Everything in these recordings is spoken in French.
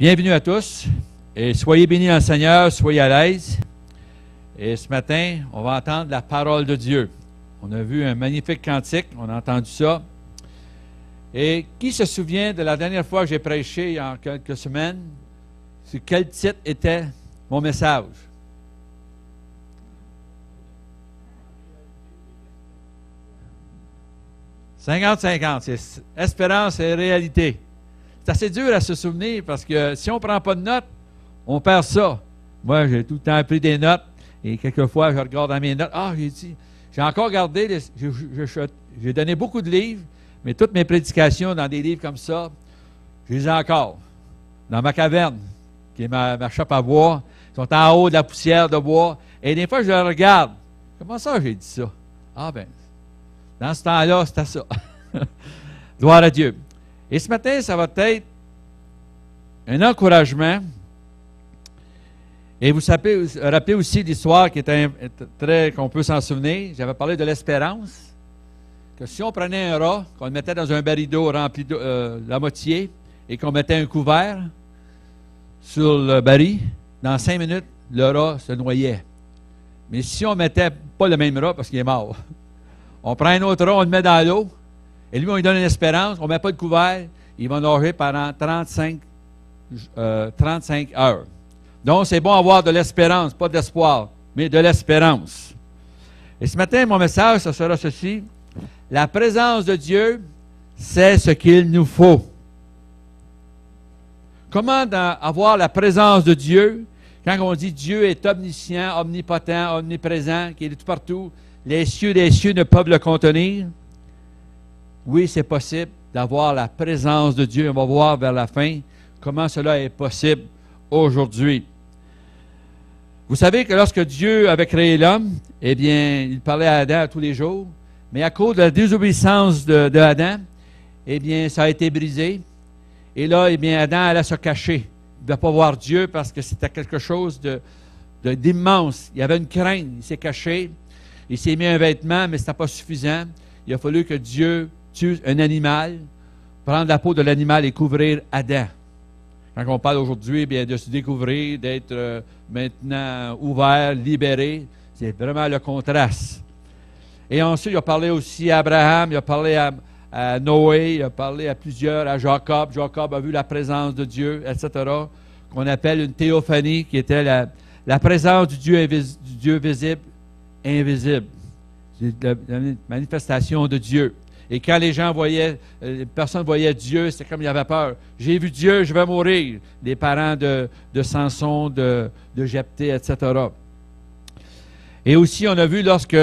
Bienvenue à tous et soyez bénis dans le Seigneur, soyez à l'aise. Et ce matin, on va entendre la parole de Dieu. On a vu un magnifique cantique, on a entendu ça. Et qui se souvient de la dernière fois que j'ai prêché il y a quelques semaines, sur quel titre était mon message? 50-50, c'est espérance et réalité. C'est assez dur à se souvenir parce que si on ne prend pas de notes, on perd ça. Moi, j'ai tout le temps pris des notes et quelquefois, je regarde dans mes notes. Ah, j'ai encore gardé, j'ai donné beaucoup de livres, mais toutes mes prédications dans des livres comme ça, je les ai encore. Dans ma caverne, qui est ma chape à bois, ils sont en haut de la poussière de bois. Et des fois, je les regarde. Comment ça, j'ai dit ça? Ah, ben, dans ce temps-là, c'était ça. Gloire à Dieu. Et ce matin, ça va être un encouragement. Et vous rappelez aussi l'histoire qui était qu'on peut s'en souvenir. J'avais parlé de l'espérance. Que si on prenait un rat, qu'on le mettait dans un baril d'eau rempli de la moitié et qu'on mettait un couvert sur le baril, dans 5 minutes, le rat se noyait. Mais si on ne mettait pas le même rat, parce qu'il est mort, on prend un autre rat, on le met dans l'eau, et lui, on lui donne une espérance, on ne met pas de couvert, il va nager pendant 35 heures. Donc, c'est bon avoir de l'espérance, pas d'espoir, mais de l'espérance. Et ce matin, mon message, ce sera ceci. La présence de Dieu, c'est ce qu'il nous faut. Comment avoir la présence de Dieu quand on dit Dieu est omniscient, omnipotent, omniprésent, qu'il est tout partout, les cieux des cieux ne peuvent le contenir? Oui, c'est possible d'avoir la présence de Dieu. On va voir vers la fin comment cela est possible aujourd'hui. Vous savez que lorsque Dieu avait créé l'homme, eh bien, il parlait à Adam tous les jours, mais à cause de la désobéissance de Adam, eh bien, ça a été brisé. Et là, eh bien, Adam allait se cacher. Il ne devait pas voir Dieu parce que c'était quelque chose d'immense. Il y avait une crainte, il s'est caché. Il s'est mis un vêtement, mais ce n'était pas suffisant. Il a fallu que Dieu tue un animal, prendre la peau de l'animal et couvrir Adam. Quand on parle aujourd'hui, bien, de se découvrir, d'être maintenant ouvert, libéré, c'est vraiment le contraste. Et ensuite, il a parlé aussi à Abraham, il a parlé à Noé, il a parlé à plusieurs, à Jacob. Jacob a vu la présence de Dieu, etc., qu'on appelle une théophanie, qui était la présence du Dieu visible, invisible. C'est la manifestation de Dieu. Et quand les gens voyaient, les personnes voyaient Dieu, c'était comme il y avait peur. J'ai vu Dieu, je vais mourir. Les parents de Samson, de Jephthé, etc. Et aussi, on a vu lorsque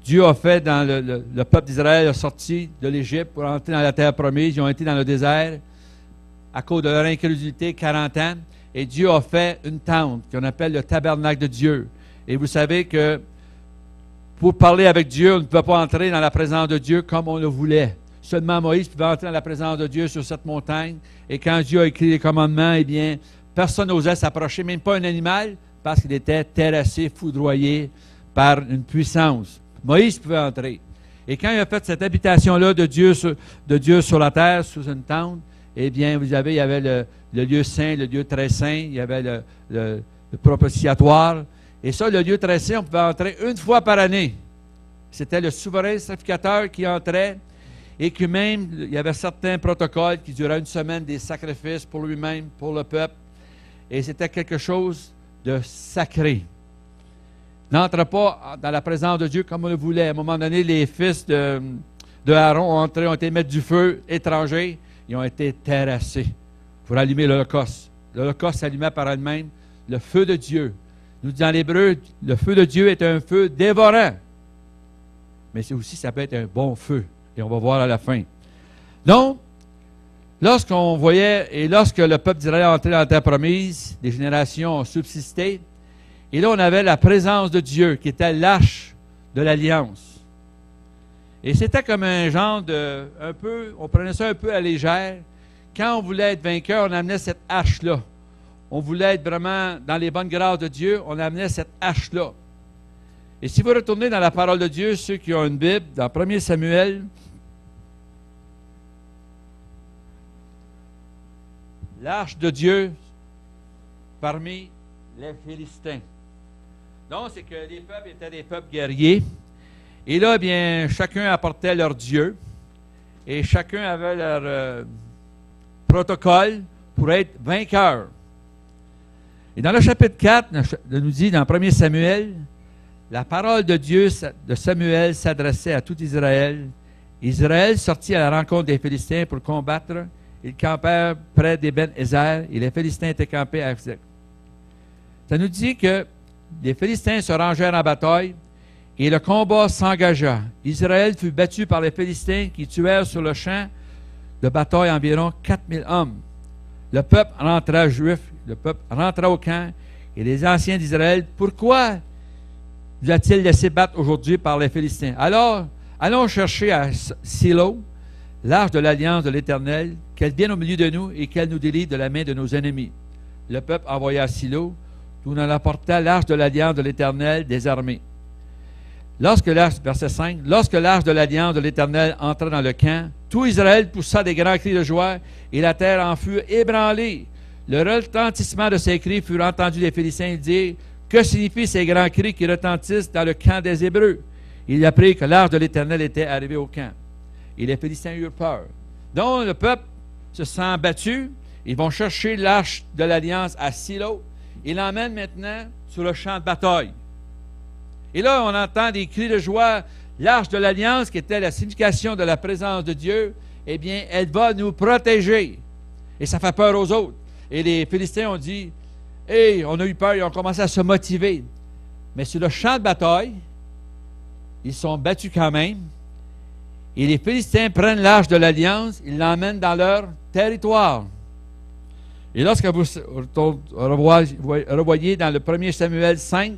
Dieu a fait, dans le peuple d'Israël a sorti de l'Égypte pour entrer dans la terre promise, ils ont été dans le désert à cause de leur incrédulité, 40 ans. Et Dieu a fait une tente qu'on appelle le tabernacle de Dieu. Et vous savez que pour parler avec Dieu, on ne pouvait pas entrer dans la présence de Dieu comme on le voulait. Seulement Moïse pouvait entrer dans la présence de Dieu sur cette montagne. Et quand Dieu a écrit les commandements, eh bien, personne n'osait s'approcher, même pas un animal, parce qu'il était terrassé, foudroyé par une puissance. Moïse pouvait entrer. Et quand il a fait cette habitation-là de Dieu sur la terre, sous une tente, eh bien, il y avait le lieu saint, le lieu très saint, il y avait le propitiatoire. Et ça, le lieu très saint, on pouvait entrer une fois par année. C'était le souverain sacrificateur qui entrait et que même, il y avait certains protocoles qui duraient une semaine, des sacrifices pour lui-même, pour le peuple. Et c'était quelque chose de sacré. N'entre pas dans la présence de Dieu comme on le voulait. À un moment donné, les fils de Aaron ont été mettre du feu étranger. Ils ont été terrassés pour allumer l'Holocauste. L'Holocauste s'allumait par elle-même. Le feu de Dieu. Nous dit dans l'Hébreu, le feu de Dieu est un feu dévorant. Mais c'est aussi, ça peut être un bon feu. Et on va voir à la fin. Donc, lorsque le peuple d'Israël est entré dans la terre promise, les générations ont subsisté. Et là, on avait la présence de Dieu, qui était l'arche de l'Alliance. Et c'était comme un genre on prenait ça un peu à légère. Quand on voulait être vainqueur, on amenait cette hache-là. On voulait être vraiment dans les bonnes grâces de Dieu, on amenait cette hache-là. Et si vous retournez dans la parole de Dieu, ceux qui ont une Bible, dans 1 Samuel, l'arche de Dieu parmi les Philistins. Donc, c'est que les peuples étaient des peuples guerriers. Et là, bien, chacun apportait leur Dieu. Et chacun avait leur protocole pour être vainqueur. Et dans le chapitre 4, il nous dit, dans 1 Samuel, la parole de Dieu de Samuel s'adressait à tout Israël. Israël sortit à la rencontre des Philistins pour combattre. Ils campèrent près d'Eben-Ézer et les Philistins étaient campés à Afsek. Ça nous dit que les Philistins se rangèrent en bataille et le combat s'engagea. Israël fut battu par les Philistins qui tuèrent sur le champ de bataille environ 4000 hommes. Le peuple rentra juif, le peuple rentra au camp et les anciens d'Israël, pourquoi nous a-t-il laissé battre aujourd'hui par les Philistins? Alors, allons chercher à Silo l'arche de l'alliance de l'Éternel, qu'elle vienne au milieu de nous et qu'elle nous délivre de la main de nos ennemis. Le peuple envoya à Silo, d'où on apporta l'arche de l'alliance de l'Éternel des armées. Verset 5, lorsque l'arche de l'alliance de l'Éternel entra dans le camp, tout Israël poussa des grands cris de joie et la terre en fut ébranlée. Le retentissement de ces cris fut entendu des Philistins dire, que signifient ces grands cris qui retentissent dans le camp des Hébreux? Il apprit que l'arche de l'Éternel était arrivée au camp. Et les Philistins eurent peur. Donc le peuple se sent battu. Ils vont chercher l'arche de l'alliance à Silo. Ils l'emmènent maintenant sur le champ de bataille. Et là, on entend des cris de joie. L'arche de l'alliance, qui était la signification de la présence de Dieu, eh bien, elle va nous protéger. Et ça fait peur aux autres. Et les Philistins ont dit, « Hey, on a eu peur, ils ont commencé à se motiver. » Mais sur le champ de bataille, ils sont battus quand même. Et les Philistins prennent l'arche de l'alliance, ils l'emmènent dans leur territoire. Et lorsque vous revoyez dans le 1er Samuel 5,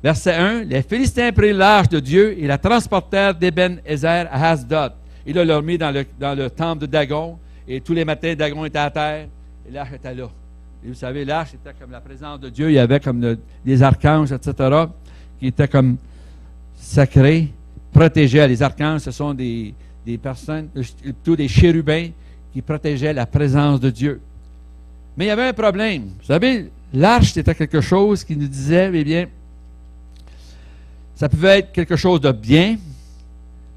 verset 1, les Philistins prirent l'arche de Dieu et la transportèrent d'Eben-Ézer à Asdod. Il leur mis dans le temple de Dagon, et tous les matins, Dagon était à terre, et l'arche était là. Et vous savez, l'arche était comme la présence de Dieu, il y avait comme des archanges, etc., qui étaient comme sacrés, protégés. Les archanges, ce sont des personnes, plutôt des chérubins, qui protégeaient la présence de Dieu. Mais il y avait un problème. Vous savez, l'arche, c'était quelque chose qui nous disait, eh bien, ça pouvait être quelque chose de bien,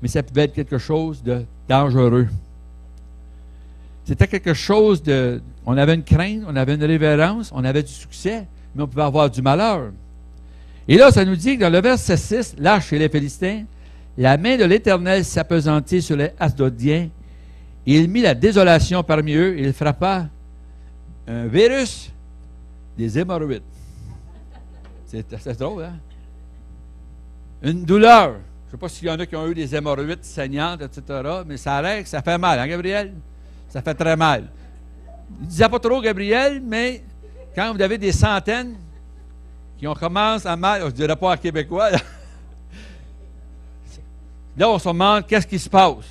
mais ça pouvait être quelque chose de dangereux. C'était quelque chose de... On avait une crainte, on avait une révérence, on avait du succès, mais on pouvait avoir du malheur. Et là, ça nous dit que dans le verset 6, l'arche chez les Philistins, la main de l'Éternel s'appesantit sur les Asdodiens, et il mit la désolation parmi eux, et il frappa un virus des hémorroïdes. C'est drôle, hein? Une douleur. Je ne sais pas s'il y en a qui ont eu des hémorroïdes saignantes, etc., mais ça règle, ça fait mal, hein, Gabriel? Ça fait très mal. Il ne disait pas trop, Gabriel, mais quand vous avez des centaines qui ont commencé à mal, je ne dirais pas en québécois, là, on se demande qu'est-ce qui se passe.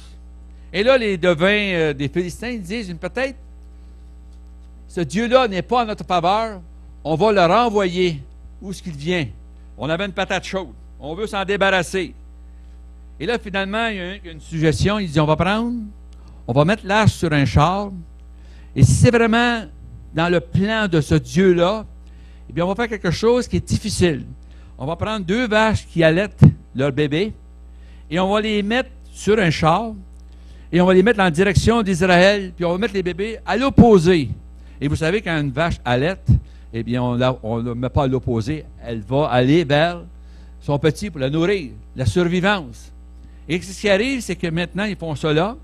Et là, les devins des Philistins disent, peut-être, ce Dieu-là n'est pas en notre faveur, on va le renvoyer. Où est-ce qu'il vient? On avait une patate chaude. On veut s'en débarrasser. Et là, finalement, il y a une suggestion. Il dit, on va mettre l'arche sur un char. Et si c'est vraiment dans le plan de ce Dieu-là, eh bien, on va faire quelque chose qui est difficile. On va prendre 2 vaches qui allaitent leur bébé et on va les mettre sur un char et on va les mettre en direction d'Israël, puis on va mettre les bébés à l'opposé. Et vous savez, quand une vache allaite, eh bien, on ne la met pas à l'opposé. Elle va aller vers son petit pour la nourrir, la survivance. Et ce qui arrive, c'est que maintenant, ils font cela.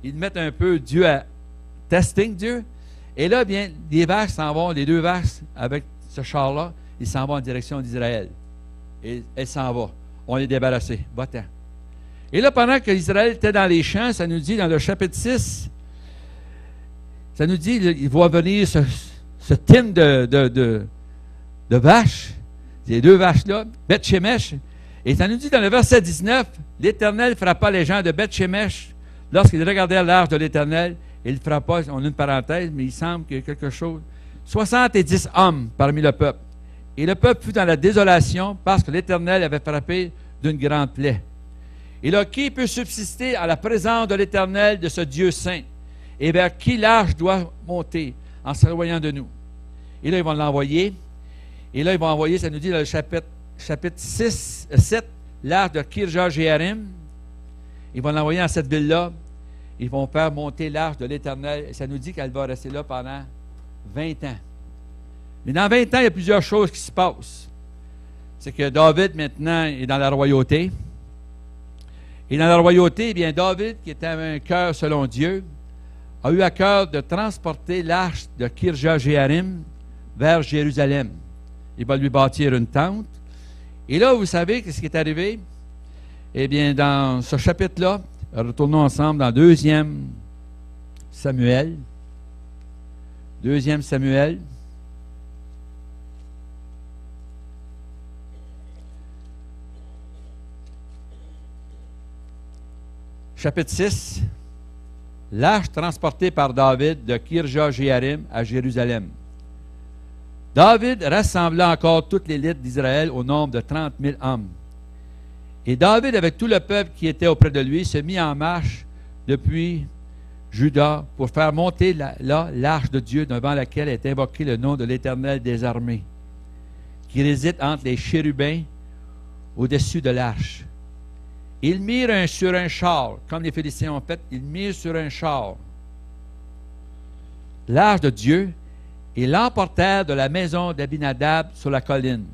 Ils mettent un peu Dieu à testing Dieu. Et là, bien, les vaches s'en vont, les 2 vaches avec ce char-là, ils s'en vont en direction d'Israël. Et elles s'en vont. On les débarrassé. Va-t'en. Et là, pendant que Israël était dans les champs, ça nous dit dans le chapitre 6, ça nous dit, il va venir ce team de vaches, ces 2 vaches-là, Beth-Shemesh. Et ça nous dit dans le verset 19, l'Éternel frappa les gens de Beth-Shemesh lorsqu'ils regardèrent l'arche de l'Éternel. Il frappa, on a une parenthèse, mais il semble qu'il y a quelque chose. 70 hommes parmi le peuple. Et le peuple fut dans la désolation parce que l'Éternel avait frappé d'une grande plaie. Et là, qui peut subsister à la présence de l'Éternel, de ce Dieu saint? Et vers qui l'arche doit monter en s'éloignant de nous? Et là, ils vont l'envoyer. Et là, ils vont envoyer, ça nous dit dans le chapitre 7, l'arche de Kirjat-Jéarim. Ils vont l'envoyer dans cette ville-là. Ils vont faire monter l'arche de l'Éternel. Ça nous dit qu'elle va rester là pendant 20 ans. Mais dans 20 ans, il y a plusieurs choses qui se passent. C'est que David, maintenant, est dans la royauté. Et dans la royauté, eh bien, David, qui était un cœur selon Dieu, a eu à cœur de transporter l'arche de Kirjat-Jéarim vers Jérusalem. Il va lui bâtir une tente. Et là, vous savez ce qui est arrivé? Eh bien, dans ce chapitre-là, retournons ensemble dans 2 Samuel. 2 Samuel. Chapitre 6. L'arche transportée par David de Kirjat-Jéarim à Jérusalem. David rassembla encore toute l'élite d'Israël au nombre de 30 000 hommes. Et David, avec tout le peuple qui était auprès de lui, se mit en marche depuis Juda pour faire monter l'arche de Dieu devant laquelle est invoqué le nom de l'Éternel des armées, qui réside entre les chérubins au-dessus de l'arche. Ils mirent sur un char, comme les Philistins ont fait, ils mirent sur un char l'arche de Dieu et l'emportèrent de la maison d'Abinadab sur la colline.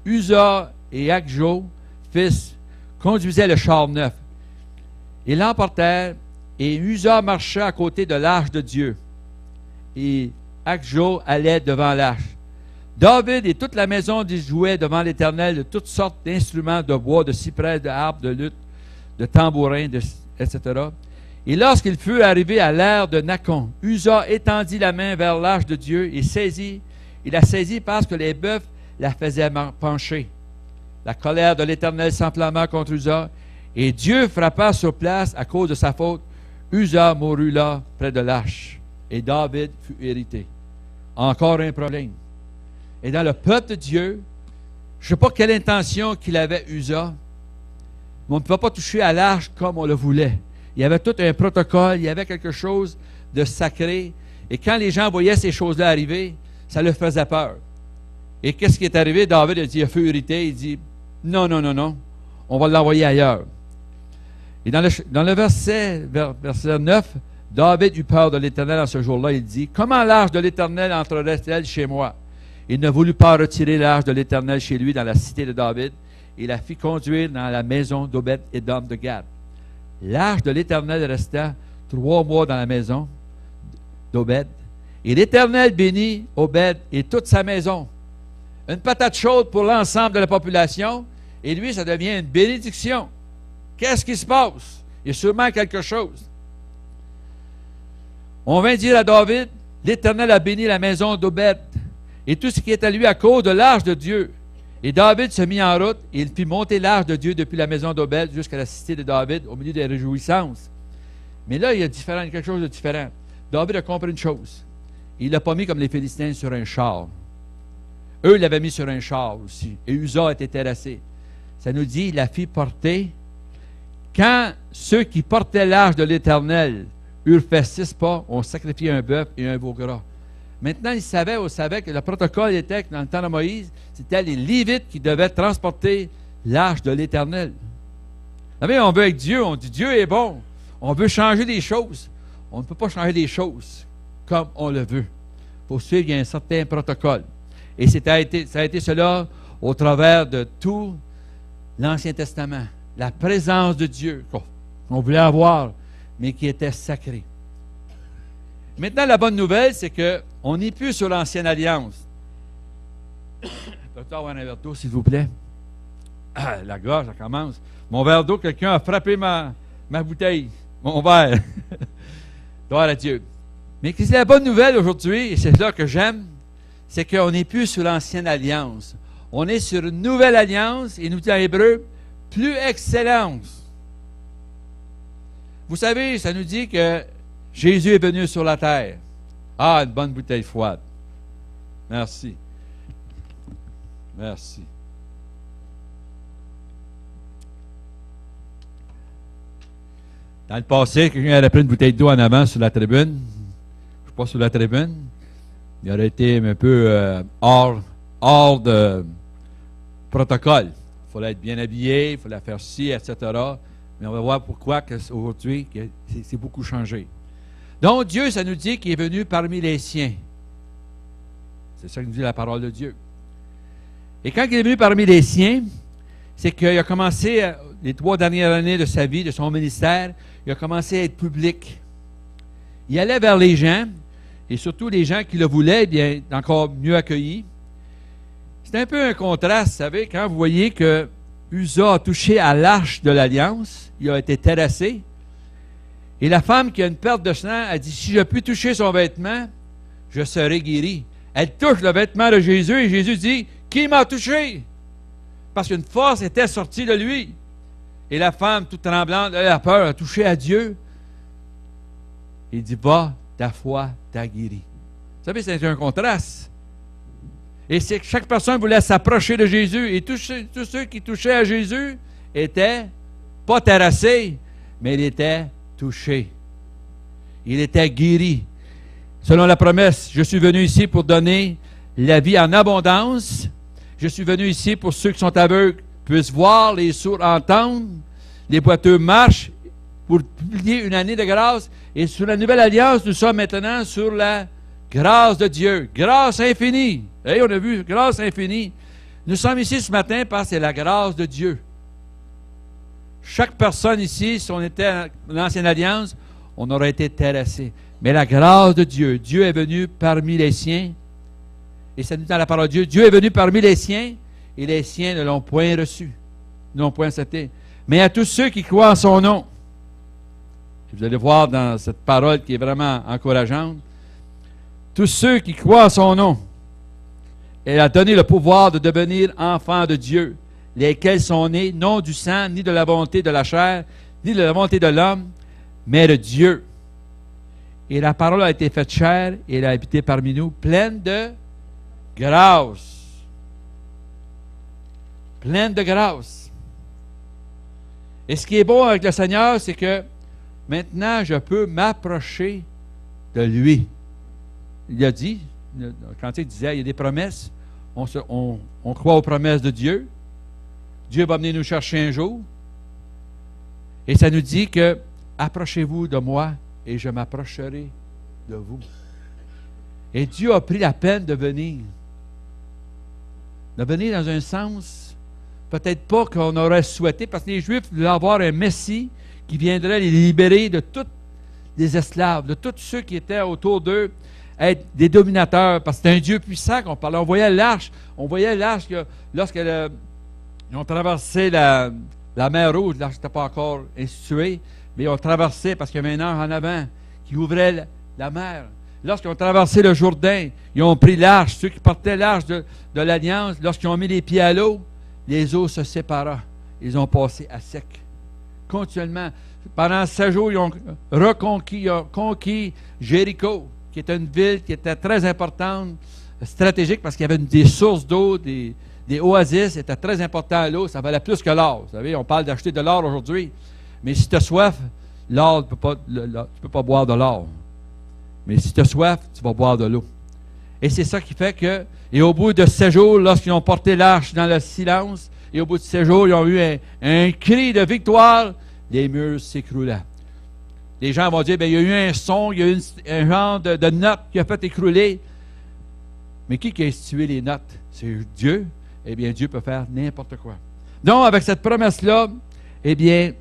Uza et Akjo, fils, conduisaient le char neuf. Ils l'emportèrent et Uza marcha à côté de l'arche de Dieu. Et Akjo allait devant l'arche. David et toute la maison jouaient devant l'Éternel de toutes sortes d'instruments de bois, de cyprès, de harpes, de luth, de tambourins, etc. Et lorsqu'il fut arrivé à l'ère de Nakon, Uza étendit la main vers l'arche de Dieu et il la saisit parce que les bœufs la faisaient pencher. La colère de l'Éternel s'enflamma contre Uza, et Dieu frappa sur place à cause de sa faute. Uza mourut là, près de l'arche, et David fut hérité. Encore un problème. Et dans le peuple de Dieu, je ne sais pas quelle intention qu'il avait Uza, mais on ne pouvait pas toucher à l'arche comme on le voulait. Il y avait tout un protocole, il y avait quelque chose de sacré. Et quand les gens voyaient ces choses-là arriver, ça leur faisait peur. Et qu'est-ce qui est arrivé? David a dit, il a fait hériter, il dit, non, on va l'envoyer ailleurs. Et dans le verset 9, David eut peur de l'Éternel en ce jour-là. Il dit, comment l'arche de l'Éternel entrerait-elle chez moi? Il ne voulut pas retirer l'arche de l'Éternel chez lui dans la cité de David. Il la fit conduire dans la maison d'Obed-Édom de Gad. L'arche de l'Éternel resta 3 mois dans la maison d'Obed. Et l'Éternel bénit Obed et toute sa maison. Une patate chaude pour l'ensemble de la population. Et lui, ça devient une bénédiction. Qu'est-ce qui se passe? Il y a sûrement quelque chose. On vint dire à David, l'Éternel a béni la maison d'Obed et tout ce qui est à lui à cause de l'arche de Dieu. Et David se mit en route et il fit monter l'arche de Dieu depuis la maison d'Obed jusqu'à la cité de David au milieu des réjouissances. Mais là, il y a quelque chose de différent. David a compris une chose. Il ne l'a pas mis comme les Philistins sur un char. Eux l'avaient mis sur un char aussi. Et Uza était terrassé. Ça nous dit, il la fit porter. Quand ceux qui portaient l'arche de l'Éternel eurent fait 6 pas, on sacrifiait un bœuf et un veau gras. Maintenant, on savait que le protocole était que dans le temps de Moïse, c'était les Lévites qui devaient transporter l'arche de l'Éternel. Vous savez, on veut avec Dieu, on dit Dieu est bon. On veut changer des choses. On ne peut pas changer des choses comme on le veut. Pour suivre, il y a un certain protocole. Et ça a été cela au travers de tout l'Ancien Testament. La présence de Dieu qu'on voulait avoir, mais qui était sacrée. Maintenant, la bonne nouvelle, c'est qu'on n'est plus sur l'Ancienne Alliance. Peut-être avoir un verre d'eau, s'il vous plaît. Ah, la gorge, ça commence. Mon verre d'eau, quelqu'un a frappé ma bouteille, mon verre. Gloire à Dieu. Mais c'est la bonne nouvelle aujourd'hui, et c'est ça que j'aime, c'est qu'on n'est plus sur l'Ancienne Alliance. On est sur une nouvelle alliance, et nous dit en hébreu, plus excellence. Vous savez, ça nous dit que Jésus est venu sur la terre. Ah, une bonne bouteille froide. Merci. Merci. Dans le passé, quelqu'un avait pris une bouteille d'eau en avant sur la tribune. Je ne suis pas sur la tribune. il aurait été un peu hors de protocole. Il fallait être bien habillé, il fallait faire ci, etc. Mais on va voir pourquoi aujourd'hui c'est beaucoup changé. Donc Dieu, ça nous dit qu'il est venu parmi les siens. C'est ça que nous dit la parole de Dieu. Et quand il est venu parmi les siens, c'est qu'il a commencé, les 3 dernières années de sa vie, de son ministère, il a commencé à être public. Il allait vers les gens, et surtout les gens qui le voulaient, bien, encore mieux accueillis. C'est un peu un contraste, vous savez, quand vous voyez que Uza a touché à l'arche de l'Alliance, il a été terrassé, et la femme qui a une perte de sang a dit, si je puis toucher son vêtement, je serai guéri. Elle touche le vêtement de Jésus, et Jésus dit, qui m'a touché? Parce qu'une force était sortie de lui. Et la femme, toute tremblante, elle a peur, a touché à Dieu. Il dit, va, ta foi t'a guéri. Vous savez, c'est un contraste. Et c'est que chaque personne voulait s'approcher de Jésus. Et tous ceux qui touchaient à Jésus étaient pas terrassés, mais ils étaient touchés. Il était guéri. Selon la promesse, je suis venu ici pour donner la vie en abondance. Je suis venu ici pour ceux qui sont aveugles puissent voir, les sourds entendre, les boiteux marchent, pour publier une année de grâce. Et sur la nouvelle alliance, nous sommes maintenant sur la grâce de Dieu. Grâce infinie. Hey, on a vu grâce infinie. Nous sommes ici ce matin parce que c'est la grâce de Dieu. Chaque personne ici, si on était dans l'ancienne alliance, on aurait été terrassé. Mais la grâce de Dieu, Dieu est venu parmi les siens. Et ça nous dit dans la parole de Dieu, Dieu est venu parmi les siens, et les siens ne l'ont point reçu, ne l'ont point accepté. Mais à tous ceux qui croient en son nom, et vous allez voir dans cette parole qui est vraiment encourageante, tous ceux qui croient en son nom, elle a donné le pouvoir de devenir enfants de Dieu, lesquels sont nés non du sang, ni de la volonté de la chair, ni de la volonté de l'homme, mais de Dieu. Et la parole a été faite chair, et elle a habité parmi nous, pleine de grâce. Pleine de grâce. Et ce qui est bon avec le Seigneur, c'est que maintenant, je peux m'approcher de lui. Il a dit, quand il disait, il y a des promesses, on croit aux promesses de Dieu. Dieu va venir nous chercher un jour. Et ça nous dit que, approchez-vous de moi et je m'approcherai de vous. Et Dieu a pris la peine de venir. De venir dans un sens, peut-être pas qu'on aurait souhaité, parce que les Juifs voulaient avoir un Messie qui viendrait les libérer de tous les esclaves, de tous ceux qui étaient autour d'eux, être des dominateurs, parce que c'était un Dieu puissant qu'on parlait. On voyait l'arche lorsqu'ils ont traversé la mer Rouge, l'arche n'était pas encore instituée, mais ils ont traversé parce qu'il y avait un ange en avant qui ouvrait la mer. Lorsqu'ils ont traversé le Jourdain, ils ont pris l'arche, ceux qui portaient l'arche de l'Alliance, lorsqu'ils ont mis les pieds à l'eau, les eaux se séparent. Ils ont passé à sec. Continuellement. Pendant 7 jours, ils ont conquis Jéricho, qui était une ville qui était très importante, stratégique, parce qu'il y avait des sources d'eau, des oasis, c'était très important l'eau, ça valait plus que l'or. Vous savez, on parle d'acheter de l'or aujourd'hui, mais si tu as soif, l'or, tu ne peux pas boire de l'or. Mais si tu as soif, tu vas boire de l'eau. Et c'est ça qui fait que, et au bout de 7 jours, lorsqu'ils ont porté l'arche dans le silence, et au bout de 7 jours, ils ont eu un cri de victoire, les murs s'écroulaient. Les gens vont dire, bien, il y a eu un son, il y a eu un genre de note qui a fait écrouler. Mais qui a institué les notes? C'est Dieu. Eh bien, Dieu peut faire n'importe quoi. Donc, avec cette promesse-là, eh bien,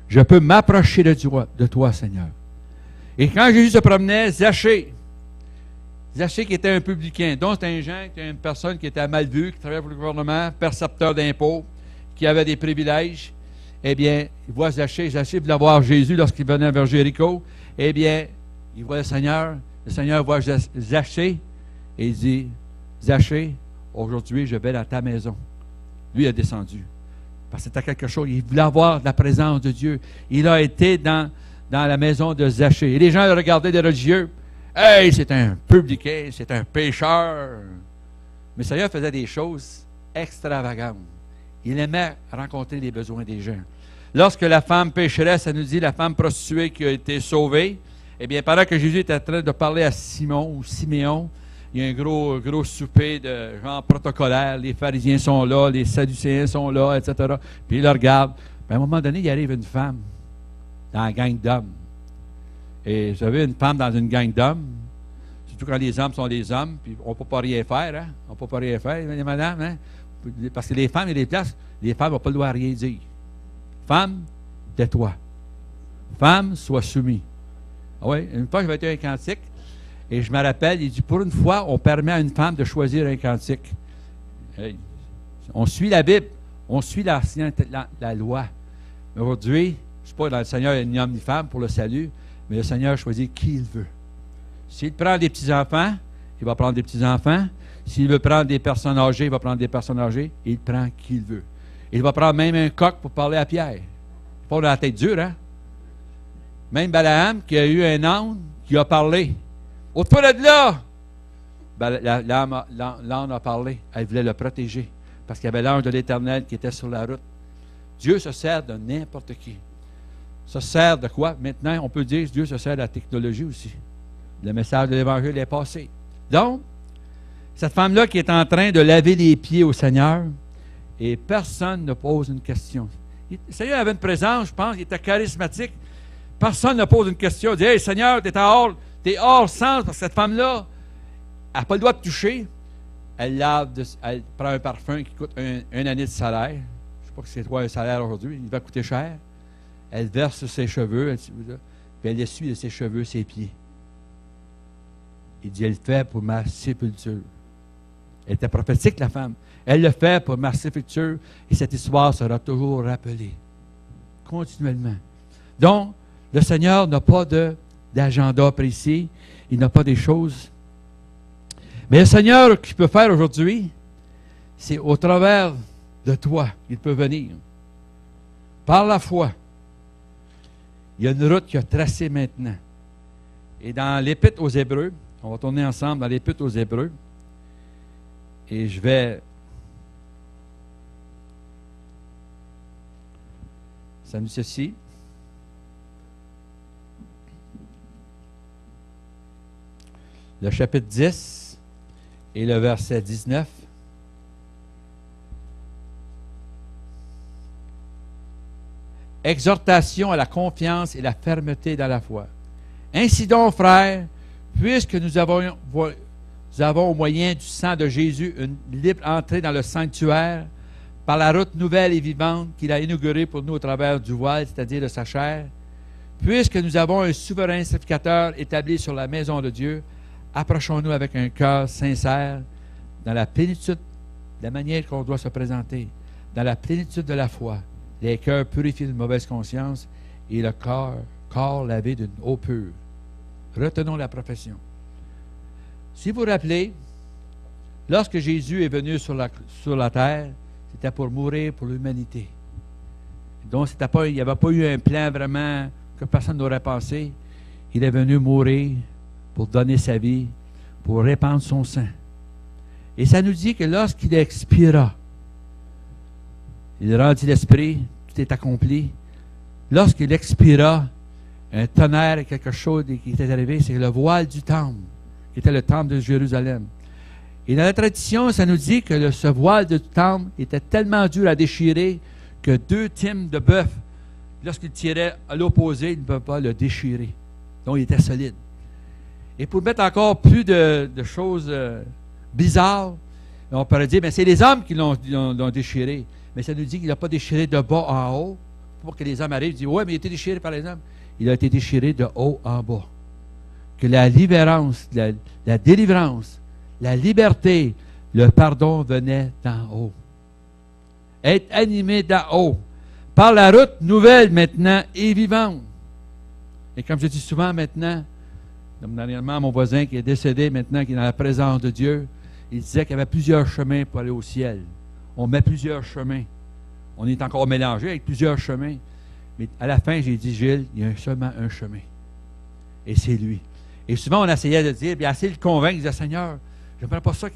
je peux m'approcher de toi, Seigneur. Et quand Jésus se promenait, Zachée qui était un publicain, donc c'était un gens, une personne qui était mal vue, qui travaillait pour le gouvernement, percepteur d'impôts, qui avait des privilèges, eh bien, il voit Zachée voulait voir Jésus lorsqu'il venait vers Jéricho, eh bien, il voit le Seigneur voit Zachée, et il dit, Zachée, aujourd'hui, je vais dans ta maison. Lui est descendu, parce que c'était quelque chose, il voulait avoir la présence de Dieu. Il a été dans la maison de Zachée. Et les gens le regardaient, des religieux. Hey, c'est un publicain, c'est un pécheur. Mais le Seigneur faisait des choses extravagantes. Il aimait rencontrer les besoins des gens. Lorsque la femme pécheresse, ça nous dit la femme prostituée qui a été sauvée, Eh bien, pendant que Jésus était en train de parler à Simon ou Siméon, il y a un gros souper de genre protocolaire. Les pharisiens sont là, les sadducéens sont là, etc. Puis il le regarde. Puis à un moment donné, il arrive une femme dans la gang d'hommes. Et vous savez, une femme dans une gang d'hommes, surtout quand les hommes sont des hommes, puis on ne peut pas rien faire, hein? On ne peut pas rien faire, les madames, hein? Parce que les femmes, il y a des places, les femmes n'ont pas le droit à rien dire. Femme, tais-toi. Femme, sois soumise. Ah oui, une fois, j'avais été un cantique, et je me rappelle, il dit, pour une fois, on permet à une femme de choisir un cantique. Hey, on suit la Bible, on suit la loi. Mais aujourd'hui, je ne suis pas dans le Seigneur, ni homme ni femme pour le salut, mais le Seigneur choisit qui il veut. S'il prend des petits-enfants, il va prendre des petits-enfants. S'il veut prendre des personnes âgées, il va prendre des personnes âgées. Il prend qui il veut. Il va prendre même un coq pour parler à Pierre. Pas dans la tête dure, hein? Même Balaam, qui a eu un âne, qui a parlé. Ôte-toi de là! L'âne a parlé. Elle voulait le protéger. Parce qu'il y avait l'ange de l'Éternel qui était sur la route. Dieu se sert de n'importe qui. Se sert de quoi? Maintenant, on peut dire que Dieu se sert de la technologie aussi. Le message de l'Évangile est passé. Donc, cette femme-là qui est en train de laver les pieds au Seigneur, et personne ne pose une question. Le Seigneur avait une présence, je pense, il était charismatique. Personne ne pose une question. Il dit, « Hey, Seigneur, t'es hors sens, parce que cette femme-là, elle n'a pas le droit de toucher. Elle prend un parfum qui coûte un année de salaire. Je ne sais pas si c'est quoi un salaire aujourd'hui, il va coûter cher. Elle verse sur ses cheveux, puis elle essuie de ses cheveux ses pieds. Il dit, elle le fait pour ma sépulture. Elle était prophétique, la femme. Elle le fait pour ma sépulture, et cette histoire sera toujours rappelée. Continuellement. Donc, le Seigneur n'a pas d'agenda précis. Il n'a pas des choses. Mais le Seigneur, qu'il peut faire aujourd'hui, c'est au travers de toi qu'il peut venir. Par la foi. Il y a une route qu'il a tracée maintenant. Et dans l'Épître aux Hébreux, on va tourner ensemble dans l'Épître aux Hébreux, et je vais... Ça nous ceci. Le chapitre 10 et le verset 19. Exhortation à la confiance et la fermeté dans la foi. Ainsi donc, frères, puisque nous avons au moyen du sang de Jésus une libre entrée dans le sanctuaire par la route nouvelle et vivante qu'il a inaugurée pour nous au travers du voile, c'est-à-dire de sa chair, puisque nous avons un souverain sacrificateur établi sur la maison de Dieu, approchons-nous avec un cœur sincère, dans la plénitude de la manière qu'on doit se présenter, dans la plénitude de la foi, les cœurs purifiés d'une mauvaise conscience et le corps lavé d'une eau pure. Retenons la profession. Si vous vous rappelez, lorsque Jésus est venu sur la terre, c'était pour mourir pour l'humanité. Donc, il n'y avait pas eu un plan vraiment que personne n'aurait pensé. Il est venu mourir pour donner sa vie, pour répandre son sang. Et ça nous dit que lorsqu'il expira, il rendit l'esprit, tout est accompli. Lorsqu'il expira, un tonnerre et quelque chose qui était arrivé, c'est le voile du temple, qui était le temple de Jérusalem. Et dans la tradition, ça nous dit que ce voile du temple était tellement dur à déchirer que 2 times de bœuf, lorsqu'il tirait à l'opposé, il ne peut pas le déchirer. Donc, il était solide. Et pour mettre encore plus de choses bizarres, on pourrait dire, c'est les hommes qui l'ont déchiré. Mais ça nous dit qu'il n'a pas déchiré de bas en haut, pour que les hommes arrivent et disent, ouais, mais il a été déchiré par les hommes. Il a été déchiré de haut en bas. Que la libérance, la délivrance, la liberté, le pardon venait d'en haut. Être animé d'en haut. Par la route nouvelle maintenant et vivante. Et comme je dis souvent maintenant, comme dernièrement mon voisin qui est décédé maintenant, qui est dans la présence de Dieu, il disait qu'il y avait plusieurs chemins pour aller au ciel. On met plusieurs chemins. On est encore mélangé avec plusieurs chemins. Mais à la fin, j'ai dit, Gilles, il y a seulement un chemin. Et c'est lui. Et souvent, on essayait de dire, bien, assez de le convaincre, il disait, Seigneur, je n'aimerais pas ça.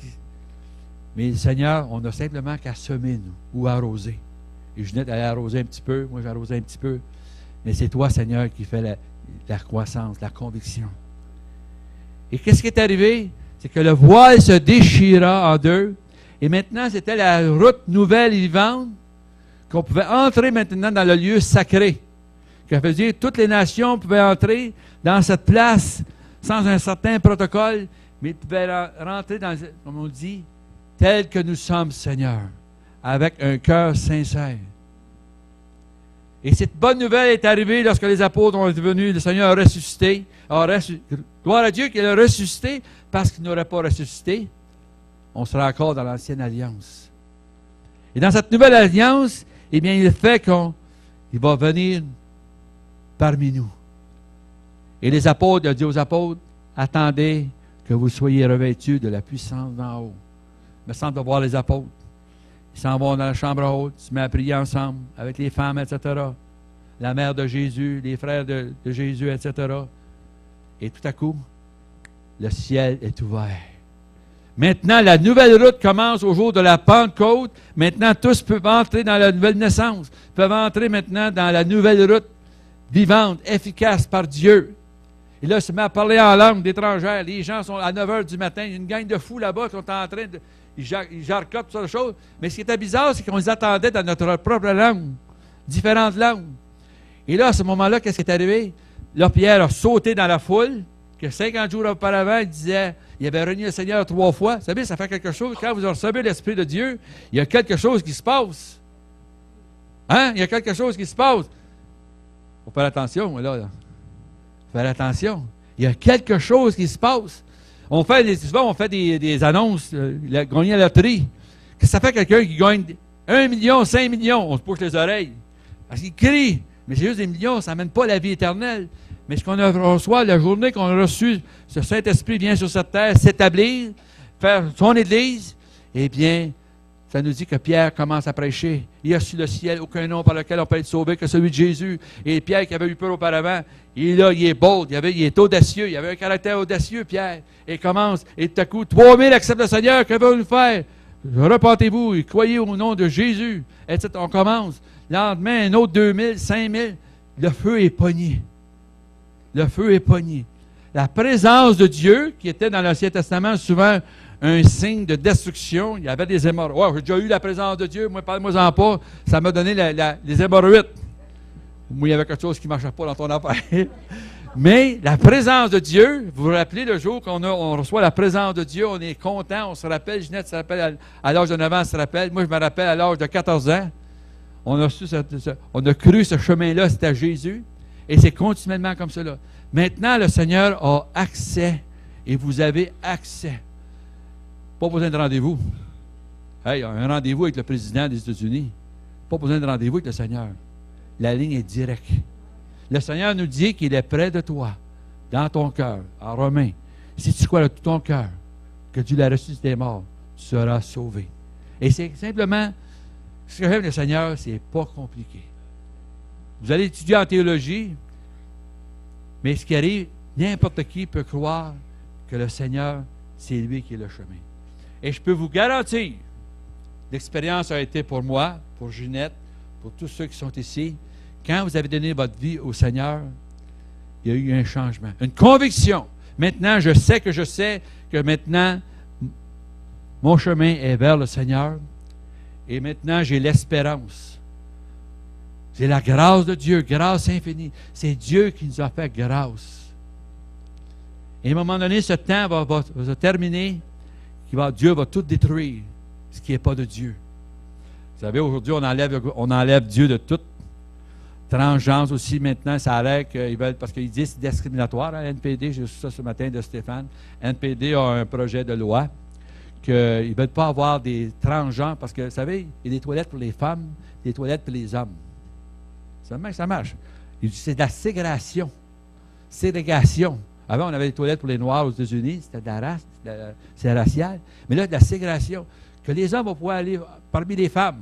Mais Seigneur, on a simplement qu'à semer, nous, ou arroser. Et Ginette allait arroser un petit peu, moi j'arrosais un petit peu. Mais c'est toi, Seigneur, qui fais la croissance, la conviction. Et qu'est-ce qui est arrivé? C'est que le voile se déchira en deux. Et maintenant, c'était la route nouvelle et vivante qu'on pouvait entrer maintenant dans le lieu sacré. Ça veut dire que toutes les nations pouvaient entrer dans cette place sans un certain protocole, mais ils pouvaient rentrer dans, comme on dit, tel que nous sommes, Seigneur, avec un cœur sincère. Et cette bonne nouvelle est arrivée lorsque les apôtres ont été venus, le Seigneur a ressuscité. Gloire à Dieu qu'il a ressuscité, parce qu'il n'aurait pas ressuscité, on sera encore dans l'ancienne alliance. Et dans cette nouvelle alliance, eh bien, il fait qu'il va venir parmi nous. Et les apôtres, il a dit aux apôtres, attendez que vous soyez revêtus de la puissance d'en haut. Il me semble de voir les apôtres. Ils s'en vont dans la chambre haute, ils se mettent à prier ensemble avec les femmes, etc. La mère de Jésus, les frères de Jésus, etc. Et tout à coup, le ciel est ouvert. Maintenant, la nouvelle route commence au jour de la Pentecôte. Maintenant, tous peuvent entrer dans la nouvelle naissance. Ils peuvent entrer maintenant dans la nouvelle route vivante, efficace par Dieu. Et là, il se met à parler en langue d'étrangère. Les gens sont à 9 h du matin. Il y a une gang de fous là-bas qui sont en train de... Ils jarcotent, toutes sortes de choses. Mais ce qui était bizarre, c'est qu'on les attendait dans notre propre langue. Différentes langues. Et là, à ce moment-là, qu'est-ce qui est arrivé? Là, Pierre a sauté dans la foule, que 50 jours auparavant, il avait renié le Seigneur 3 fois. Vous savez, ça fait quelque chose. Quand vous recevez l'Esprit de Dieu, il y a quelque chose qui se passe. Hein? Il y a quelque chose qui se passe. Il faut faire attention, là. Faut faire attention. Il y a quelque chose qui se passe. Souvent, on fait des annonces, gagner la loterie. Qu'est-ce que ça fait quelqu'un qui gagne 1 million, 5 millions? On se bouche les oreilles. Parce qu'il crie. Mais c'est juste des millions, ça n'amène pas la vie éternelle. Mais ce qu'on reçoit, la journée qu'on a reçu, ce Saint-Esprit vient sur cette terre s'établir, faire son Église, eh bien, ça nous dit que Pierre commence à prêcher. Il y a sur le ciel aucun nom par lequel on peut être sauvé que celui de Jésus. Et Pierre, qui avait eu peur auparavant, il est bold, il est audacieux, il avait un caractère audacieux, Pierre. Et il commence, et tout à coup, 3000 acceptent le Seigneur, que veut-il faire? Repentez-vous et croyez au nom de Jésus. Et on commence. Le lendemain, un autre 2000, 5000. Le feu est pogné. Le feu est pogné. La présence de Dieu, qui était dans l'Ancien Testament souvent un signe de destruction, il y avait des hémorroïdes. Oh, j'ai déjà eu la présence de Dieu, moi, parle-moi-en pas. Ça m'a donné les hémorroïdes. Moi, il y avait quelque chose qui ne marchait pas dans ton affaire. Mais la présence de Dieu, vous vous rappelez le jour qu'on reçoit la présence de Dieu, on est content, on se rappelle, Ginette se rappelle à l'âge de 9 ans, elle se rappelle. Moi, je me rappelle à l'âge de 14 ans. On a cru ce chemin-là, c'était Jésus. Et c'est continuellement comme cela. Maintenant, le Seigneur a accès. Et vous avez accès. Pas besoin de rendez-vous. Hey, un rendez-vous avec le président des États-Unis. Pas besoin de rendez-vous avec le Seigneur. La ligne est directe. Le Seigneur nous dit qu'il est près de toi, dans ton cœur, en Romains. Si tu crois de tout ton cœur que Dieu l'a ressuscité des morts, tu seras sauvé. Et c'est simplement... Ce que j'aime le Seigneur, c'est pas compliqué. Vous allez étudier en théologie, mais ce qui arrive, n'importe qui peut croire que le Seigneur, c'est lui qui est le chemin. Et je peux vous garantir, l'expérience a été pour moi, pour Ginette, pour tous ceux qui sont ici, quand vous avez donné votre vie au Seigneur, il y a eu un changement, une conviction. Maintenant, je sais que maintenant, mon chemin est vers le Seigneur. Et maintenant, j'ai l'espérance. C'est la grâce de Dieu, grâce infinie. C'est Dieu qui nous a fait grâce. Et à un moment donné, ce temps va se terminer. Dieu va tout détruire, ce qui n'est pas de Dieu. Vous savez, aujourd'hui, on enlève Dieu de toute transgenre aussi. Maintenant, ça a l'air qu'ils veulent, parce qu'ils disent que c'est discriminatoire à NPD. J'ai reçu ça ce matin de Stéphane. NPD a un projet de loi qu'ils ne veulent pas avoir des transgenres parce que, vous savez, il y a des toilettes pour les femmes, des toilettes pour les hommes. Ça marche. C'est de la ségrégation. Ségrégation. Avant, on avait des toilettes pour les Noirs aux États-Unis, c'était de la race, c'est racial. Mais là, de la ségrégation. Que les hommes vont pouvoir aller parmi les femmes,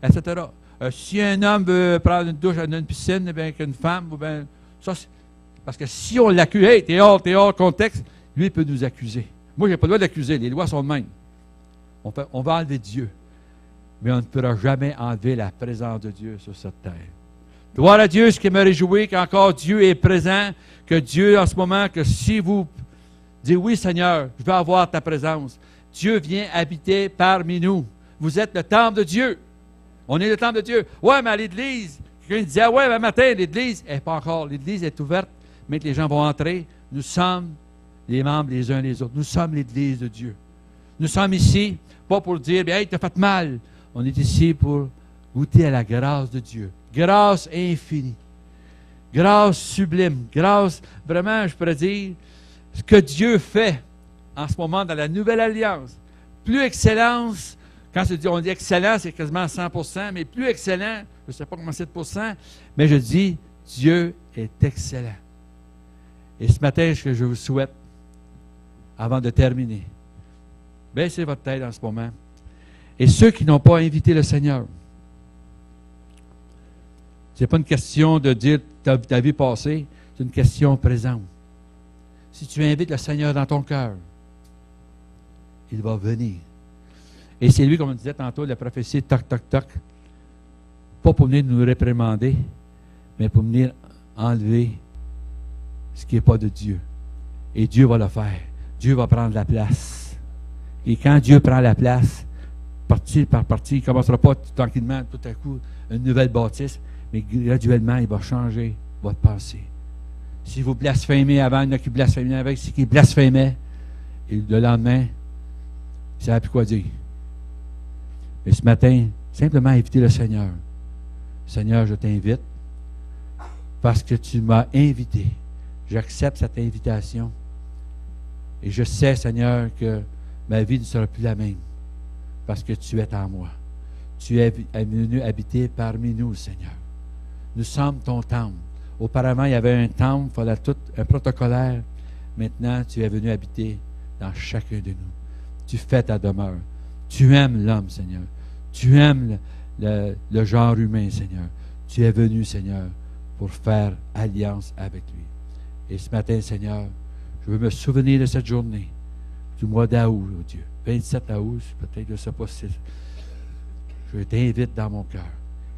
etc. Si un homme veut prendre une douche dans une piscine, eh bien, qu'une femme, ou bien, ça, parce que si on l'accuse, hey, t'es hors contexte, lui, il peut nous accuser. Moi, je n'ai pas le droit d'accuser. Les lois sont de même. On va enlever Dieu. Mais on ne pourra jamais enlever la présence de Dieu sur cette terre. Gloire à Dieu, ce qui me réjouit qu'encore Dieu est présent, que Dieu en ce moment, que si vous dites oui Seigneur, je veux avoir ta présence, Dieu vient habiter parmi nous. Vous êtes le temple de Dieu. On est le temple de Dieu. Ouais, mais à l'église, quelqu'un disait, ouais, mais matin, l'église, pas encore. L'église est ouverte, mais que les gens vont entrer. Nous sommes les membres les uns les autres. Nous sommes l'église de Dieu. Nous sommes ici, pas pour dire, hey, t'as fait mal. On est ici pour goûter à la grâce de Dieu. Grâce infinie. Grâce sublime. Grâce, vraiment, je pourrais dire, ce que Dieu fait en ce moment dans la nouvelle alliance. Plus excellence, quand on dit excellent, c'est quasiment 100%, mais plus excellent, je ne sais pas comment c'est de %, mais je dis, Dieu est excellent. Et ce matin, ce que je vous souhaite, avant de terminer, baissez votre tête en ce moment. Et ceux qui n'ont pas invité le Seigneur, ce n'est pas une question de dire ta vie passée, c'est une question présente. Si tu invites le Seigneur dans ton cœur, il va venir. Et c'est lui, comme on disait tantôt, la prophétie, toc, toc, toc, pas pour venir nous réprimander, mais pour venir enlever ce qui n'est pas de Dieu. Et Dieu va le faire. Dieu va prendre la place. Et quand Dieu prend la place, partie par partie, il ne commencera pas tranquillement, tout à coup, une nouvelle bâtisse, mais graduellement, il va changer votre pensée. Si vous blasphémez avant, il y en a qui blasphémaient avec, c'est qui blasphémait, et le lendemain, il ne savait plus quoi dire. Mais ce matin, simplement inviter le Seigneur. Seigneur, je t'invite parce que tu m'as invité. J'accepte cette invitation. Et je sais, Seigneur, que ma vie ne sera plus la même parce que tu es en moi. Tu es venu habiter parmi nous, Seigneur. Nous sommes ton temple. Auparavant, il y avait un temple, il fallait tout un protocolaire. Maintenant, tu es venu habiter dans chacun de nous. Tu fais ta demeure. Tu aimes l'homme, Seigneur. Tu aimes le genre humain, Seigneur. Tu es venu, Seigneur, pour faire alliance avec lui. Et ce matin, Seigneur, je veux me souvenir de cette journée, du mois d'août, oh Dieu. 27 août, peut-être, je ne sais pas si je t'invite dans mon cœur.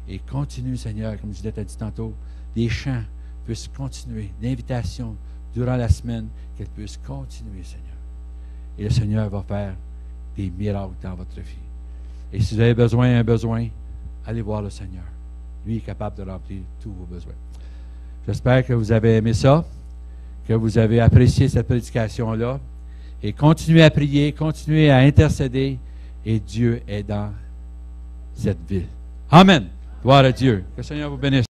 Et continue, Seigneur, comme je l'ai dit tantôt, les chants puissent continuer, l'invitation durant la semaine, qu'elle puisse continuer, Seigneur. Et le Seigneur va faire des miracles dans votre vie. Et si vous avez un besoin, allez voir le Seigneur. Lui est capable de remplir tous vos besoins. J'espère que vous avez aimé ça, que vous avez apprécié cette prédication-là. Et continuez à prier, continuez à intercéder. Et Dieu est dans cette ville. Amen. Gloire à Dieu. Que le Seigneur vous bénisse.